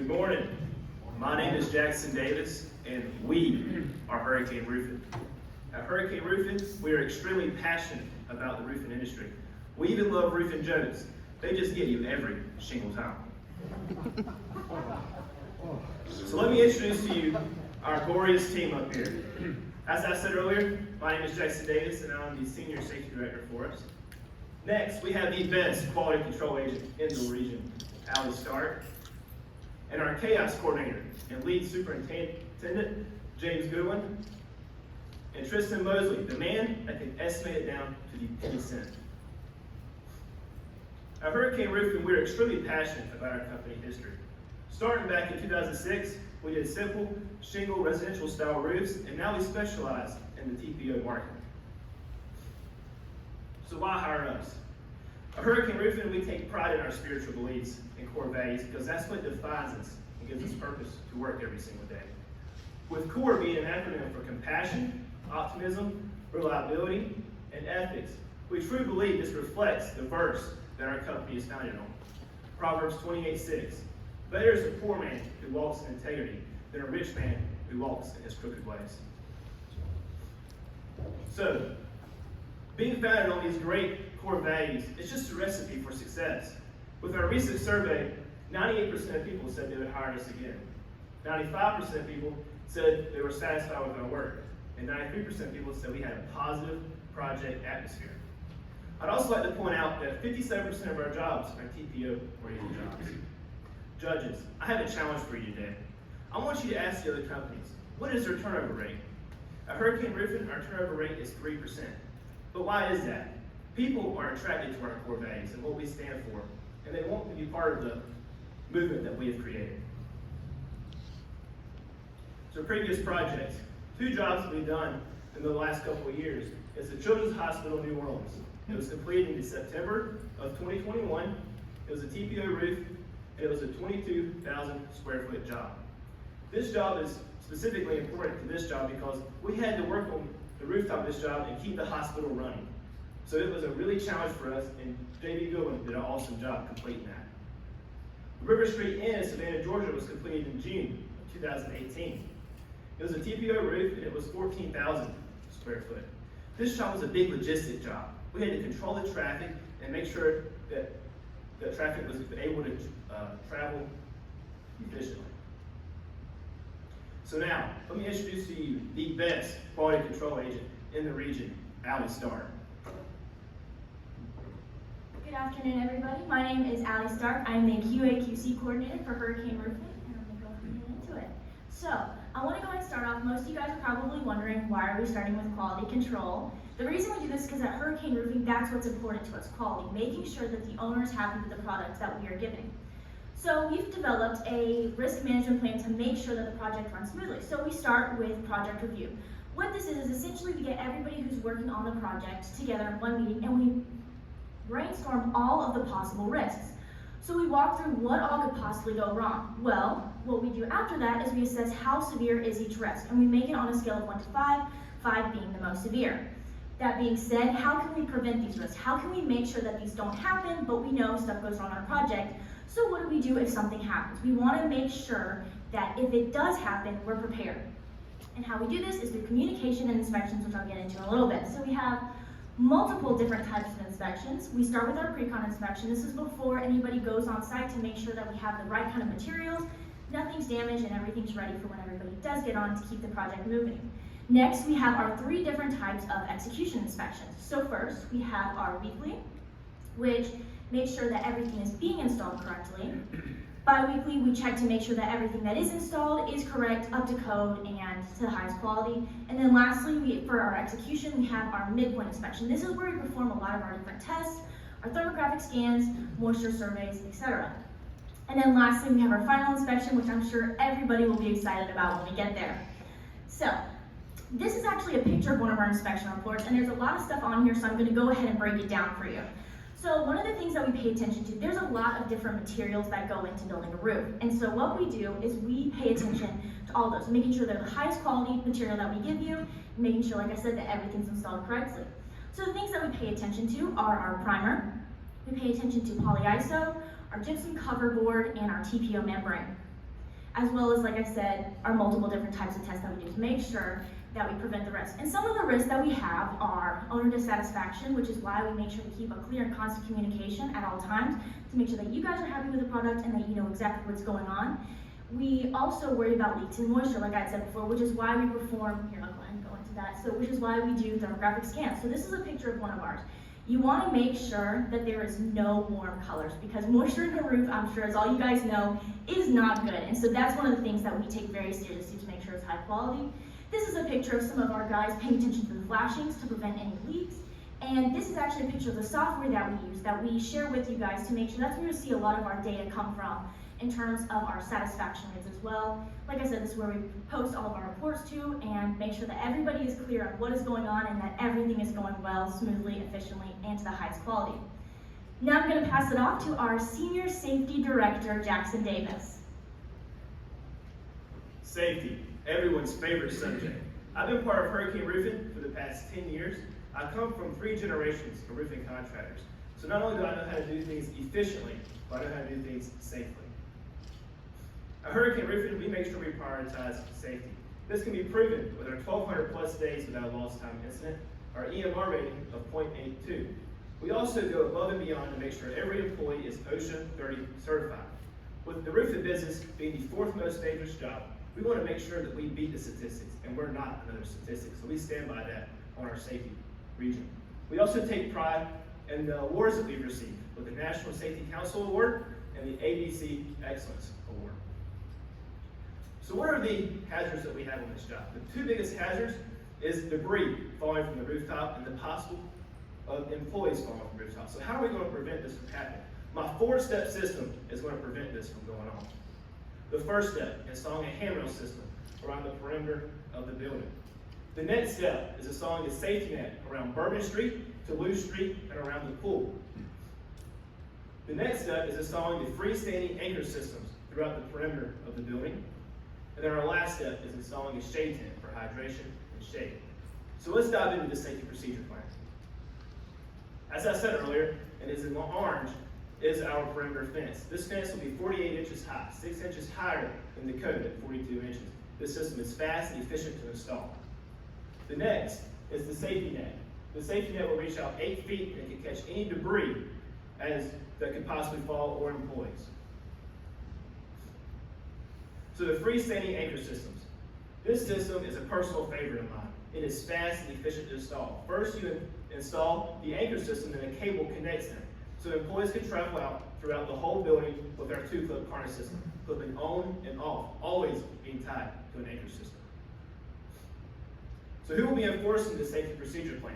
Good morning. My name is Jackson Davis, and we are Hurricane Roofing. At Hurricane Roofing, we are extremely passionate about the roofing industry. We even love roofing jokes. They just get you every single time. So let me introduce to you our glorious team up here. As I said earlier, my name is Jackson Davis, and I'm the Senior Safety Director for us. Next, we have the best quality control agent in the region, Allie Stark, and our chaos coordinator and lead superintendent, James Goodwin, and Tristan Mosley, the man that can estimate it down to the penny cent. At Hurricane Roofing, we're extremely passionate about our company history. Starting back in 2006, we did simple shingle residential style roofs, and now we specialize in the TPO market. So why hire us? At Hurricane Roofing, we take pride in our spiritual beliefs and core values because that's what defines us and gives us purpose to work every single day. With CORE being an acronym for compassion, optimism, reliability, and ethics, we truly believe this reflects the verse that our company is founded on. Proverbs 28:6. Better is a poor man who walks in integrity than a rich man who walks in his crooked ways. So, being founded on these great core values is just a recipe for success. With our recent survey, 98% of people said they would hire us again. 95% of people said they were satisfied with our work. And 93% of people said we had a positive project atmosphere. I'd also like to point out that 57% of our jobs are TPO-oriented jobs. Judges, I have a challenge for you today. I want you to ask the other companies, what is their turnover rate? At Hurricane Roofing, our turnover rate is 3%. But why is that? People are attracted to our core values and what we stand for, and they want to be part of the movement that we have created. So previous projects, 2 jobs we've done in the last couple of years is the Children's Hospital New Orleans. It was completed in September of 2021. It was a TPO roof, and it was a 22,000 square foot job. This job is specifically important to this job because we had to work on the rooftop of this job and keep the hospital running. So it was a really challenge for us, and J.B. Goodwin did an awesome job completing that. The River Street Inn in Savannah, Georgia was completed in June of 2018. It was a TPO roof, and it was 14,000 square foot. This job was a big logistic job. We had to control the traffic and make sure that the traffic was able to travel efficiently. So now, let me introduce to you the best quality control agent in the region, Allie Stark. Good afternoon, everybody. My name is Allie Stark. I'm the QA/QC coordinator for Hurricane Roofing, and I'm going to go ahead and get into it. So, I want to go ahead and start off. Most of you guys are probably wondering, why are we starting with quality control? The reason we do this is because at Hurricane Roofing, that's what's important to us, quality, making sure that the owner is happy with the products that we are giving. So we've developed a risk management plan to make sure that the project runs smoothly. So we start with project review. What this is essentially we get everybody who's working on the project together in one meeting and we brainstorm all of the possible risks. So we walk through what all could possibly go wrong. Well, what we do after that is we assess how severe is each risk, and we make it on a scale of 1 to 5, 5 being the most severe. That being said, how can we prevent these risks? How can we make sure that these don't happen, but we know stuff goes wrong on our project? So what do we do if something happens? We want to make sure that if it does happen, we're prepared. And how we do this is through communication and inspections, which I'll get into in a little bit. So we have multiple different types of inspections. We start with our pre-con inspection. This is before anybody goes on site to make sure that we have the right kind of materials, nothing's damaged, and everything's ready for when everybody does get on to keep the project moving. Next, we have our 3 different types of execution inspections. So first, we have our weekly, which makes sure that everything is being installed correctly. Bi-weekly, we check to make sure that everything that is installed is correct, up to code, and to the highest quality. And then lastly, for our execution, we have our midpoint inspection. This is where we perform a lot of our different tests, our thermographic scans, moisture surveys, etc. And then lastly, we have our final inspection, which I'm sure everybody will be excited about when we get there. So, this is actually a picture of one of our inspection reports, and there's a lot of stuff on here, so I'm going to go ahead and break it down for you. So one of the things that we pay attention to, there's a lot of different materials that go into building a roof. And so what we do is we pay attention to all those, making sure they're the highest quality material that we give you, making sure, like I said, that everything's installed correctly. So the things that we pay attention to are our primer, we pay attention to polyiso, our gypsum cover board, and our TPO membrane. as well as, like I said, our multiple different types of tests that we do to make sure that we prevent the risk. And some of the risks that we have are owner dissatisfaction, which is why we make sure to keep a clear and constant communication at all times to make sure that you guys are happy with the product and that you know exactly what's going on. We also worry about leaks and moisture, like I said before, which is why we perform, here I'll go ahead and go into that, which is why we do thermographic scans. So this is a picture of one of ours. You want to make sure that there is no warm colors, because moisture in the roof, I'm sure as all you guys know, is not good. And so that's one of the things that we take very seriously to make sure it's high quality. This is a picture of some of our guys paying attention to the flashings to prevent any leaks. And this is actually a picture of the software that we use, that we share with you guys to make sure that's where you'll see a lot of our data come from in terms of our satisfaction rates as well. Like I said, this is where we post all of our reports to and make sure that everybody is clear on what is going on and that everything is going well, smoothly, efficiently, and to the highest quality. Now I'm going to pass it off to our Senior Safety Director, Jackson Davis. Safety, everyone's favorite subject. I've been part of hurricane roofing for the past 10 years. I come from 3 generations of roofing contractors. So not only do I know how to do things efficiently, but I know how to do things safely. At Hurricane Roofing, we make sure we prioritize safety. This can be proven with our 1,200 plus days without a lost time incident, our EMR rating of 0.82. We also go above and beyond to make sure every employee is OSHA 30 certified. With the roofing business being the 4th most dangerous job, we want to make sure that we beat the statistics, and we're not another statistic, so we stand by that on our safety region. We also take pride in the awards that we've received, with the National Safety Council Award and the ABC Excellence Award. So what are the hazards that we have on this job? The 2 biggest hazards is debris falling from the rooftop and the possible of employees falling from the rooftop. So how are we going to prevent this from happening? My 4-step system is going to prevent this from going on. The first step, installing a handrail system around the perimeter of the building. The next step is installing a safety net around Bourbon Street, Toulouse Street, and around the pool. The next step is installing the freestanding anchor systems throughout the perimeter of the building. And then our last step is installing a shade tent for hydration and shade. So let's dive into the safety procedure plan. As I said earlier, and is in orange, is our perimeter fence. This fence will be 48 inches high, 6 inches higher than the code at 42 inches. This system is fast and efficient to install. The next is the safety net. The safety net will reach out 8 feet and can catch any debris that could possibly fall or employees. So the freestanding anchor systems. This system is a personal favorite of mine. It is fast and efficient to install. First, you install the anchor system and a cable connects them. So employees can travel out throughout the whole building with our 2-clip harness system, clipping on and off, always being tied to an anchor system. So who will be enforcing the safety procedure plan?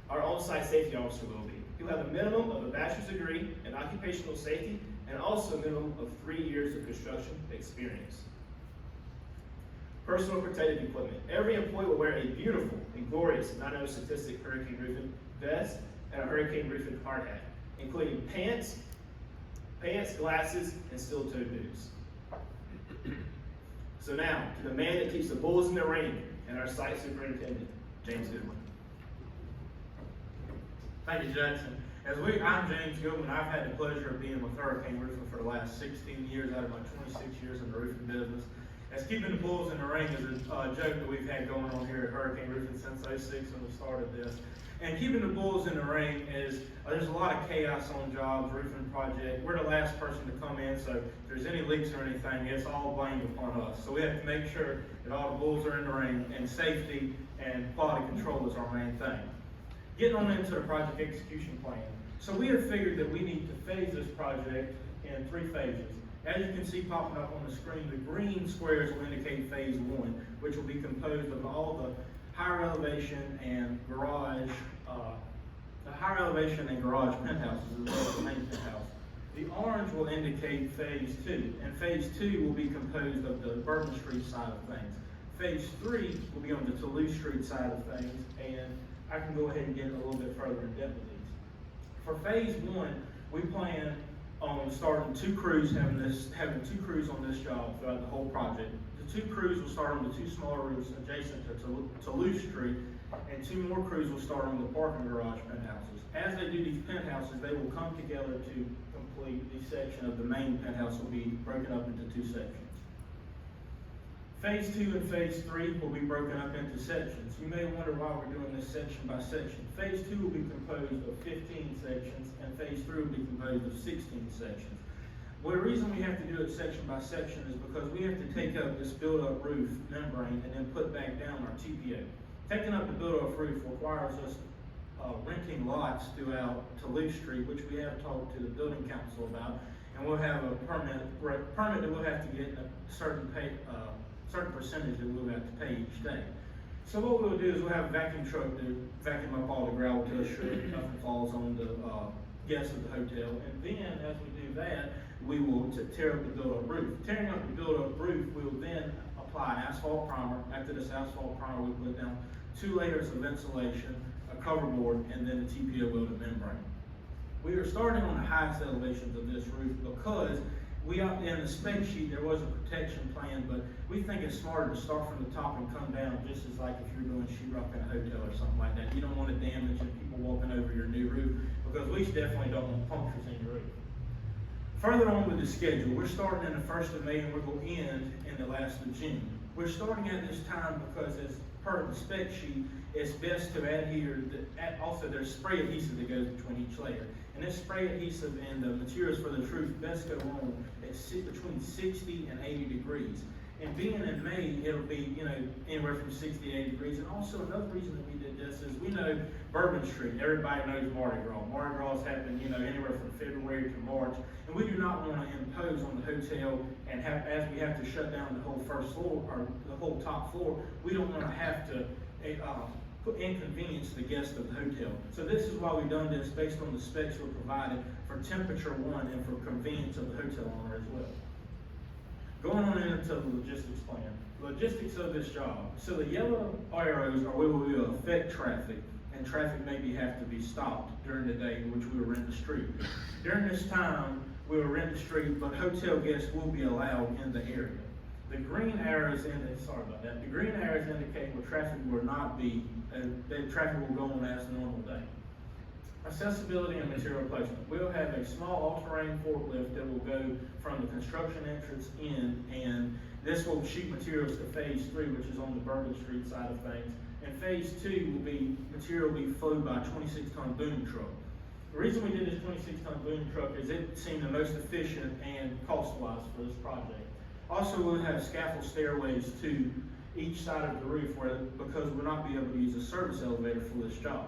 Our on-site safety officer will be. He'll have a minimum of a bachelor's degree in occupational safety and also a minimum of 3 years of construction experience. Personal protective equipment. Every employee will wear a beautiful and glorious 9/0 statistic hurricane roofing vest and a hurricane roofing hard hat, including pants, glasses, and steel-toed boots. So now, to the man that keeps the bulls in the ring, and our site superintendent, James Goodwin. Thank you, Jackson. I'm James Goodwin. I've had the pleasure of being with Hurricane Roofing for the last 16 years out of my 26 years in the roofing business. As keeping the bulls in the ring is a joke that we've had going on here at Hurricane Roofing since '06 when we started this. And keeping the bulls in the ring is, there's a lot of chaos on jobs, roofing project. We're the last person to come in, so if there's any leaks or anything, it's all blamed upon us. So we have to make sure that all the bulls are in the ring, and safety and quality control is our main thing. Getting on into the project execution plan. So we have figured that we need to phase this project in 3 phases. As you can see popping up on the screen, the green squares will indicate phase 1, which will be composed of all the higher elevation and garage penthouses as well as the main penthouse. The orange will indicate phase 2, and phase 2 will be composed of the Bourbon Street side of things. Phase 3 will be on the Toulouse Street side of things, and I can go ahead and get a little bit further in depth with these. For phase 1, we plan on starting 2 crews, having 2 crews on this job throughout the whole project. The 2 crews will start on the 2 smaller roofs adjacent to Toulouse Street, and 2 more crews will start on the parking garage penthouses. As they do these penthouses, they will come together to complete the section of the main penthouse will be broken up into 2 sections. Phase 2 and Phase 3 will be broken up into sections. You may wonder why we're doing this section by section. Phase 2 will be composed of 15 sections, and Phase 3 will be composed of 16 sections. Well, the reason we have to do it section by section is because we have to take up this build-up roof membrane and then put back down our TPO. Taking up the build-up roof requires us renting lots throughout Toulouse Street, which we have talked to the building council about, and we'll have a permit that we'll have to get in a certain percentage that we'll have to pay each day. So what we'll do is we'll have a vacuum truck to vacuum up all the gravel to assure that nothing falls on the guests of the hotel, and then as we do that, we will tear up the build-up roof. Tearing up the build-up roof, we will then apply asphalt primer. After this asphalt primer, we put down 2 layers of insulation, a cover board, and then the TPO welded membrane. We are starting on the highest elevations of this roof because in the spec sheet there was a protection plan, but we think it's smarter to start from the top and come down, just as like if you're doing sheetrock in a hotel or something like that. You don't want to damage people walking over your new roof, because we definitely don't want punctures in your roof. Further on with the schedule, we're starting in the 1st of May and we're going to end in the last of June. We're starting at this time because, as per the spec sheet, it's best to adhere also there's spray adhesive that goes between each layer. And this spray adhesive and the materials for this roof best go on at between 60 and 80 degrees. And being in May, it'll be, anywhere from 60 to 80 degrees. And also another reason that we did this is we know Bourbon Street, everybody knows Mardi Gras. Mardi Gras happen, anywhere from February to March. And we do not want to impose on the hotel and as we have to shut down the whole first floor or the whole top floor, we don't want to have to inconvenience the guests of the hotel. So this is why we've done this based on the specs we're provided for temperature one and for convenience of the hotel owner as well. Going on into the logistics plan. Logistics of this job. So the yellow arrows are where we will affect traffic, and traffic maybe have to be stopped during the day in which we will rent the street. During this time, we will rent the street, but hotel guests will be allowed in the area. The green arrows The green arrows indicate where traffic will not be, that traffic will go on as a normal day. Accessibility and material placement. We'll have a small all-terrain forklift that will go from the construction entrance in, and this will ship materials to Phase 3, which is on the Bourbon Street side of things. And Phase 2 material will be flowed by a 26-ton boom truck. The reason we did this 26-ton boom truck is it seemed the most efficient and cost-wise for this project. Also, we'll have scaffold stairways to each side of the roof because we'll not be able to use a service elevator for this job.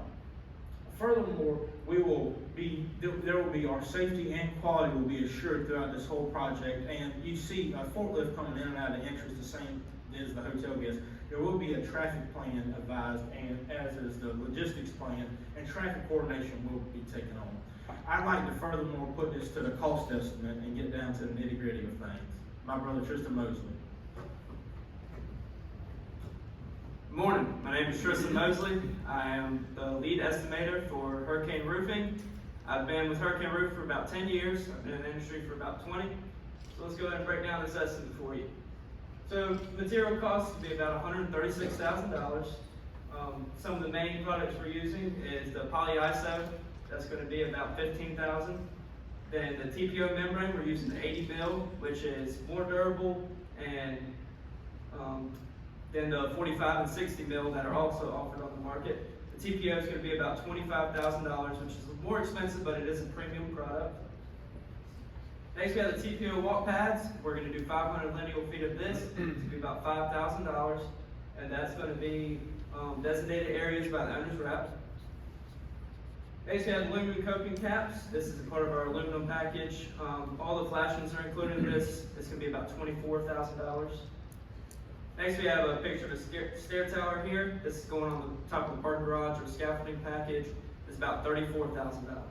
Furthermore, there will be our safety and quality will be assured throughout this whole project. And you see a forklift coming in and out of the entrance the same as the hotel guests. There will be a traffic plan advised, and as is the logistics plan, and traffic coordination will be taken on. I'd like to furthermore put this to the cost estimate and get down to the nitty-gritty of things. My brother Tristan Mosley. Good morning, my name is Tristan Mosley. I am the lead estimator for Hurricane Roofing. I've been with Hurricane Roof for about 10 years. I've been in the industry for about 20. So let's go ahead and break down this estimate for you. So material costs will be about $136,000. Some of the main products we're using is the polyiso. That's going to be about $15,000. Then the TPO membrane, we're using the 80 mil, which is more durable, and then the 45 and 60 mil that are also offered on the market. The TPO is going to be about $25,000, which is more expensive, but it is a premium product. Next, we have the TPO walk pads. We're going to do 500 lineal feet of this. It's going to be about $5,000, and that's going to be designated areas by the owner's rep. Next, we have aluminum coping caps. This is a part of our aluminum package. All the flashings are included in this. It's going to be about $24,000. Next, we have a picture of a stair tower here. This is going on the top of the parking garage or scaffolding package. It's about $34,000.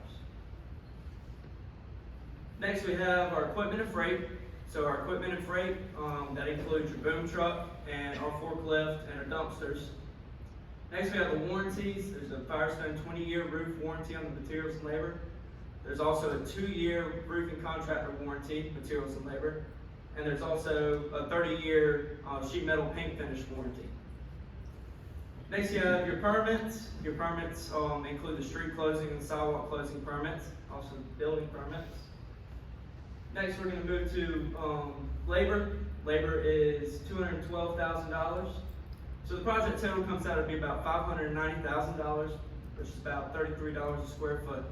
Next, we have our equipment and freight. So our equipment and freight, that includes your boom truck and our forklift and our dumpsters. Next, we have the warranties. There's a Firestone 20-year roof warranty on the materials and labor. There's also a 2-year roofing contractor warranty, materials and labor. And there's also a 30-year sheet metal paint finish warranty. Next, you have your permits. Your permits include the street closing and sidewalk closing permits, also building permits. Next, we're gonna move to, labor. Labor is $212,000. So the project total comes out to be about $590,000, which is about $33 a square foot.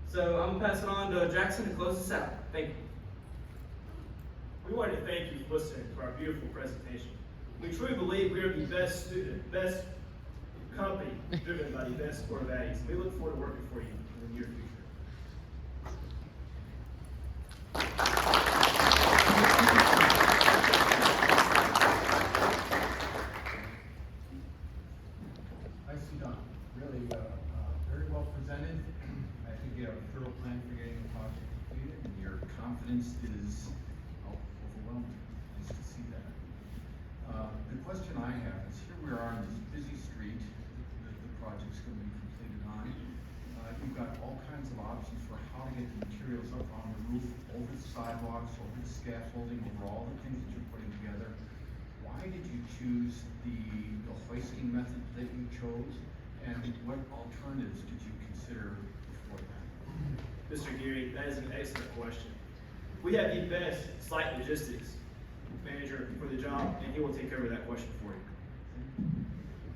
So I'm gonna pass it on to Jackson to close this out. Thank you. We want to thank you for listening to our beautiful presentation. We truly believe we are the best student, best company driven by the best core values. We look forward to working for you in the near future. Nicely done. Really, very well presented. I think you have a thorough plan for getting the project completed, and your confidence is overwhelming. Nice to see that. The question I have is, here we are on this busy street that the project's going to be completed on. You've got all kinds of options for how to get the materials up on the roof, over the sidewalks, over the scaffolding, over all the things that you're putting together. Why did you choose the hoisting method that you chose, and what alternatives did you consider before that? Mr. Geary, that is an excellent question. We have the best site logistics manager for the job, and he will take over that question for you.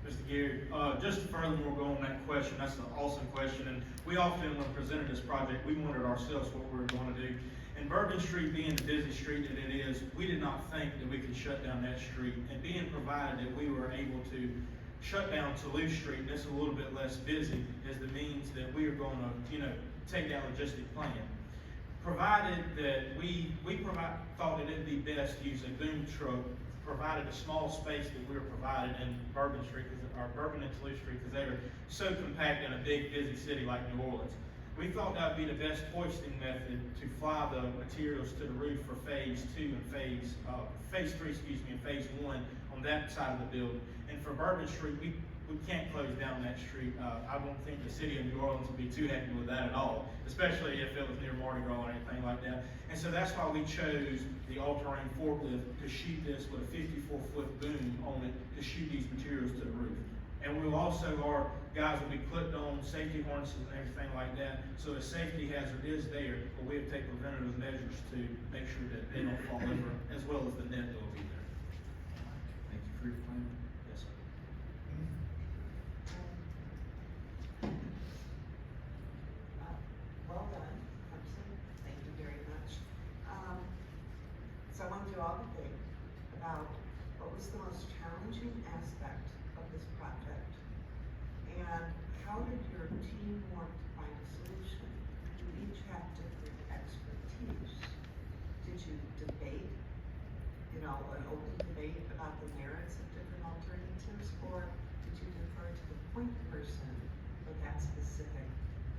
Mr. Geary, just to furthermore go on that question, that's an awesome question, and we often, when presented this project, we wondered ourselves what we were going to do. And Bourbon Street being the busy street that it is, we did not think that we could shut down that street. And being provided that we were able to shut down Toulouse Street, and it's a little bit less busy, is the means that we are going to, take that logistic plan. Provided that we thought that it'd be best to use a boom truck, provided a small space that we were provided in Bourbon Street, or Bourbon and Toulouse Street, because they are so compact in a big, busy city like New Orleans. We thought that would be the best hoisting method to fly the materials to the roof for phase 2 and phase 3, and phase 1 on that side of the building. And for Bourbon Street, we can't close down that street. I don't think the city of New Orleans would be too happy with that at all, especially if it was near Mardi Gras or anything like that. And so that's why we chose the all-terrain forklift to shoot this with a 54-foot boom on it to shoot these materials to the roof. And we will also, our guys will be putting on safety harnesses and everything like that, so a safety hazard is there, but we have to take preventative measures to make sure that they don't fall over, as well as the net that will be there. Thank you for your plan. Yes, sir. Well done, Clemson. Thank you very much. So I want to all to think about what was the most challenging aspect of this project, and how did your team work to find a solution? You each have different expertise. Did you debate, an open debate about the merits of different alternatives, or did you defer to the point person for that specific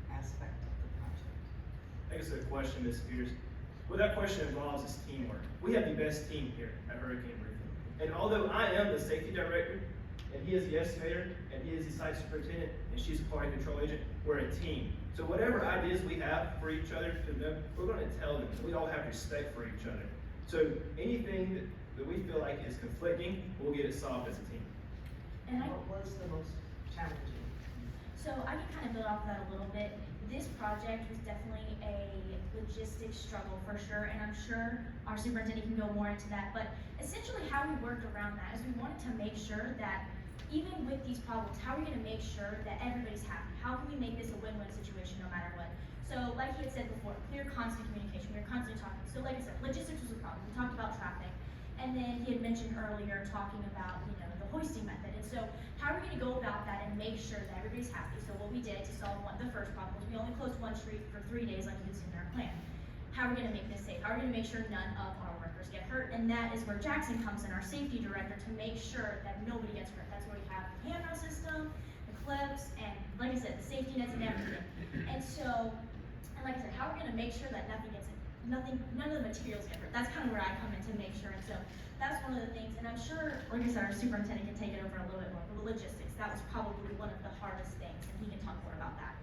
aspect of the project? Thanks for the question, Ms. Spears. What that question involves is teamwork. We have the best team here at Hurricane Roofing. And although I am the safety director, and he is the estimator, and he is the site superintendent, and she's a quality control agent, we're a team. So whatever ideas we have for each other, we're going to tell them. We all have respect for each other. So anything that we feel like is conflicting, we'll get it solved as a team. And What was the most challenging? So I can kind of build off of that a little bit. This project was definitely a logistics struggle for sure, and I'm sure our superintendent can go more into that. But essentially how we worked around that is we wanted to make sure that even with these problems, how are we going to make sure that everybody's happy? How can we make this a win-win situation no matter what? So like he had said before, clear, constant communication. We were constantly talking. So like I said, logistics was a problem. We talked about traffic. And then he had mentioned earlier talking about, the hoisting method. And so how are we going to go about that and make sure that everybody's happy? So what we did to solve the first problem was we only closed one street for 3 days like you had seen in our plan. How are we going to make this safe? How are we going to make sure none of our workers get hurt? And that is where Jackson comes in, our safety director, to make sure that nobody gets hurt. That's where we have the handrail system, the clips, and like I said, the safety nets and everything. And so, and like I said, how are we going to make sure that none of the materials get hurt? That's kind of where I come in to make sure. And so that's one of the things, and I'm sure, like I said, our superintendent can take it over a little bit more, but the logistics, that was probably one of the hardest things, and he can talk more about that.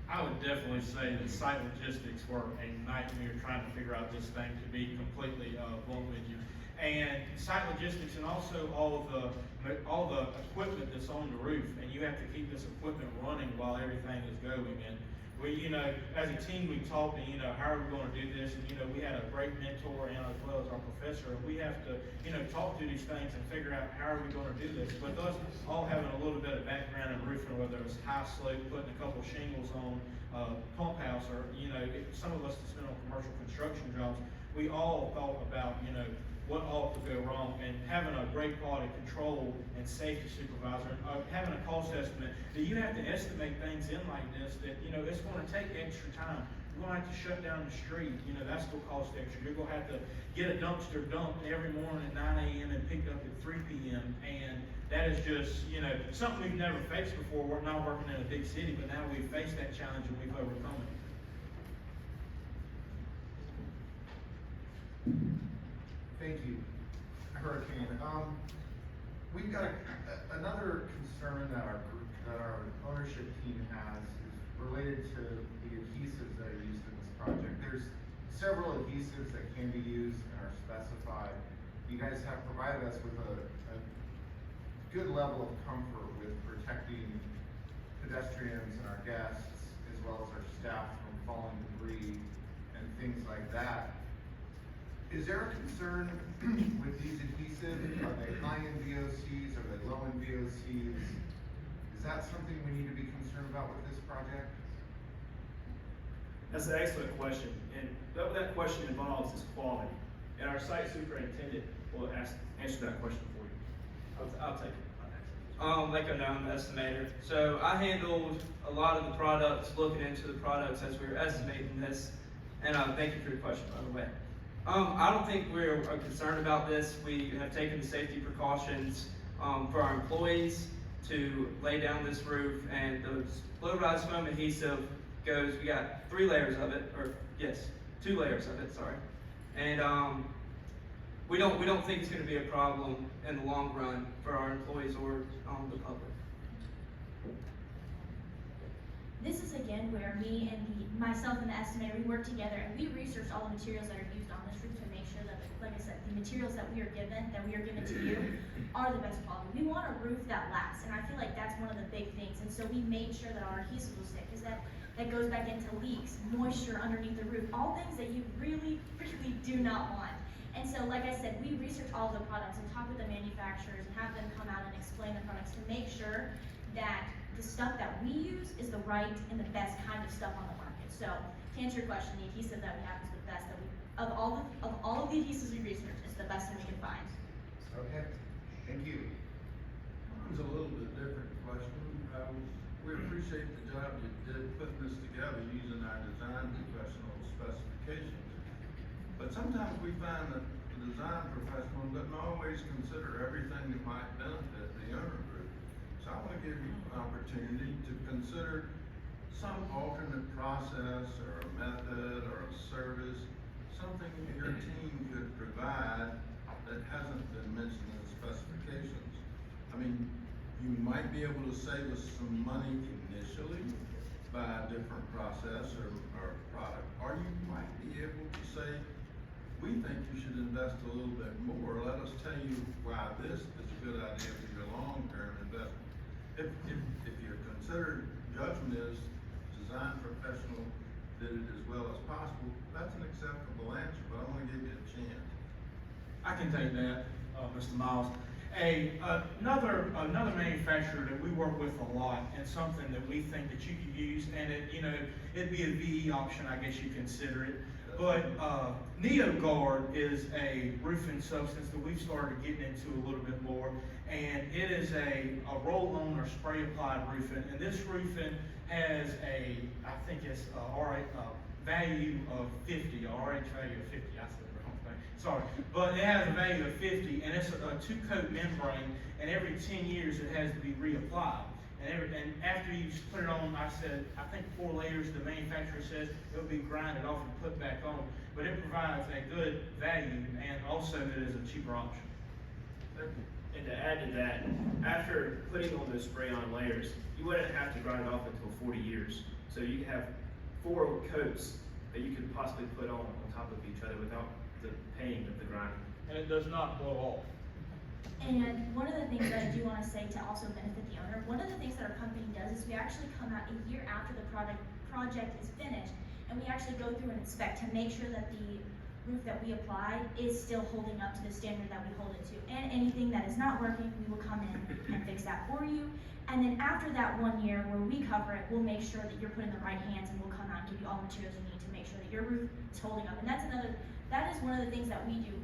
I would definitely say that site logistics were a nightmare trying to figure out this thing, to be completely blunt with you. And site logistics, and also all the equipment that's on the roof, and you have to keep this equipment running while everything is going. And We, as a team, we talked and, how are we gonna do this? And, we had a great mentor and as well as our professor. And we have to, talk through these things and figure out how are we gonna do this. But us all having a little bit of background in roofing, whether it's high slope, putting a couple shingles on, pump house, or, some of us that's been on commercial construction jobs, we all thought about, what all could go wrong, and having a great quality control and safety supervisor, having a cost estimate, that you have to estimate things in like this, that, it's gonna take extra time. You're gonna have to shut down the street, that's gonna cost extra. You're gonna have to get a dumpster dumped every morning at 9 a.m. and picked up at 3 p.m. And that is just, something we've never faced before. We're not working in a big city, but now we've faced that challenge and we've overcome it. Thank you, Hurricane. We've got another concern that our ownership team has is related to the adhesives that are used in this project. There's several adhesives that can be used and are specified. You guys have provided us with a good level of comfort with protecting pedestrians and our guests, as well as our staff from falling debris and things like that. Is there a concern with these adhesives? Are they high in VOCs? Are they low in VOCs? Is that something we need to be concerned about with this project? That's an excellent question, and what that question involves is quality. And our site superintendent will answer that question for you. I'll take it. Like I know, I'm an estimator. So I handled a lot of the products, looking into the products as we were estimating this. And thank you for your question, by the way. I don't think we're concerned about this. We have taken the safety precautions for our employees to lay down this roof, and the low-rise foam adhesive goes, we got 3 layers of it, or yes, 2 layers of it, sorry. And we don't think it's going to be a problem in the long run for our employees or the public. This is again where me and myself and the estimator, we work together and we research all the materials that are used on this roof to make sure that, like I said, the materials that we are given to you, are the best quality. We want a roof that lasts, and I feel like that's one of the big things. And so we made sure that our adhesive will stick, because that goes back into leaks, moisture underneath the roof, all things that you really, really do not want. And so, like I said, we research all of the products and talk with the manufacturers and have them come out and explain the products to make sure that the stuff that we use is the right and the best kind of stuff on the market. So, to answer your question, the adhesive that we have is the best that we, of all of the adhesives we researched, it's the best that we can find. Okay, thank you. It's a little bit different question. We appreciate the job you did putting this together using our design professional specifications. But sometimes we find that the design professional doesn't always consider everything that might benefit the owner group. So I want to give you an opportunity to consider some alternate process or a method or a service, something your team could provide that hasn't been mentioned in the specifications. I mean, you might be able to save us some money initially by a different process or product, or you might be able to say, we think you should invest a little bit more. Let us tell you why this is a good idea for your long-term investment. If your considered judgment is design professional did it as well as possible, that's an acceptable answer, but I want to give you a chance. I can take that, Mr. Miles. Another manufacturer that we work with a lot, and something that we think that you could use, and it'd be a VE option, I guess you consider it. But NeoGuard is a roofing substance that we've started getting into a little bit more, and it is a roll-on or spray-applied roofing, and this roofing has I think it's value of 50, a RH value of 50. I said the wrong thing. Sorry, but it has a value of 50, and it's a 2-coat membrane, and every 10 years it has to be reapplied. And after you put it on, I think 4 layers, the manufacturer says it'll be grinded off and put back on. But it provides a good value, and also it is a cheaper option. And to add to that, after putting on those spray-on layers, you wouldn't have to grind it off until 40 years. So you have 4 coats that you could possibly put on top of each other without the pain of the grinding. And it does not blow off. And one of the things that I do want to say to also benefit the owner, one of the things that our company does is we actually come out a year after the project is finished, and we actually go through and inspect to make sure that the roof that we applied is still holding up to the standard that we hold it to. And anything that is not working, we will come in and fix that for you. And then after that 1 year where we cover it, we'll make sure that you're put in the right hands, and we'll come out and give you all the materials you need to make sure that your roof is holding up. And that is one of the things that we do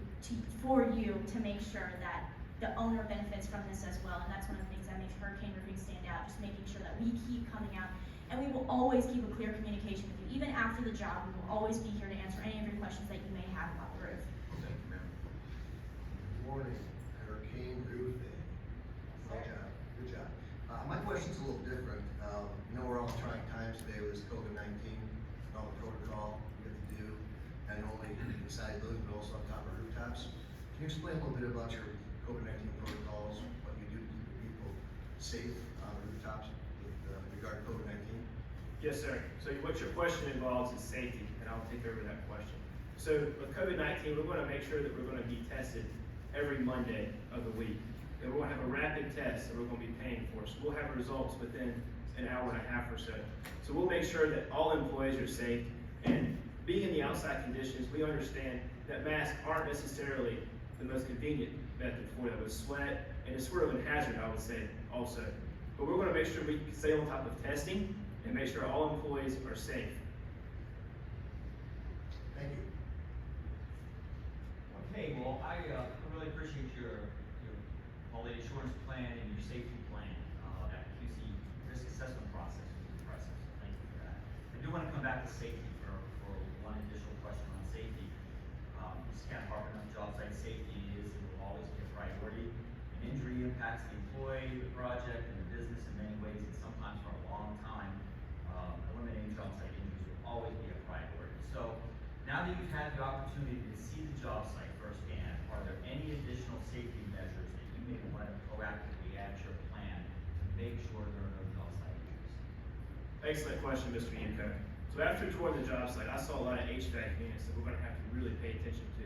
for you to make sure that the owner benefits from this as well. And that's one of the things that makes Hurricane Roofing stand out, just making sure that we keep coming out. And we will always keep a clear communication with you. Even after the job, we will always be here to answer any of your questions that you may have about the roof. Thank you, ma'am. Good morning, Hurricane Roofing. Good job, good job. My question's a little different. You know, we're all in trying times today with this COVID-19, all the protocol we have to do, not only inside buildings, but also on top of rooftops. Can you explain a little bit about your COVID-19 protocols, what you do to keep the people safe on the rooftops with regard to COVID-19? Yes, sir. So what your question involves is safety, and I'll take over that question. So with COVID-19, we're going to make sure that we're going to be tested every Monday of the week. And we're going to have a rapid test that we're going to be paying for. So we'll have results within an hour and a half or so. So we'll make sure that all employees are safe. And being in the outside conditions, we understand that masks aren't necessarily the most convenient method for that with sweat, and it's sort of a hazard, I would say, also. But we're going to make sure we stay on top of testing and make sure all employees are safe. Thank you. Okay, well, I really appreciate your quality assurance plan and your safety plan. That QC risk assessment process was impressive, so thank you for that. I do want to come back to safety for one additional question on safety. Just kind of harping on job site safety is and will always be a priority. An injury impacts the employee, the project, and the business in many ways, and sometimes for a long time. Eliminating job site injuries will always be a priority. So now that you've had the opportunity to see the job site firsthand, are there any additional safety measures that you may want to proactively add to your plan to make sure there are no job site injuries? Excellent question, Mr. Yanko. So after touring the job site, I saw a lot of HVAC units that we're going to have to really pay attention to.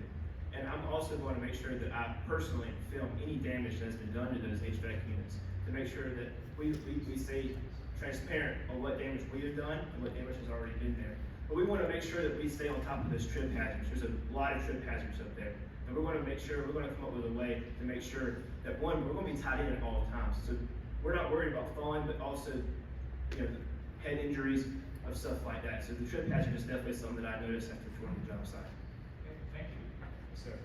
And I'm also going to make sure that I personally film any damage that has been done to those HVAC units to make sure that we stay transparent on what damage we have done and what damage has already been there. But we want to make sure that we stay on top of those trip hazards. There's a lot of trip hazards up there. And we're going to make sure, we're going to come up with a way to make sure that one, we're going to be tied in at all times. So we're not worried about falling, but also, you know, head injuries of stuff like that. So the trip hazard is definitely something that I noticed after touring the job site. Okay, thank you. Yes, sir.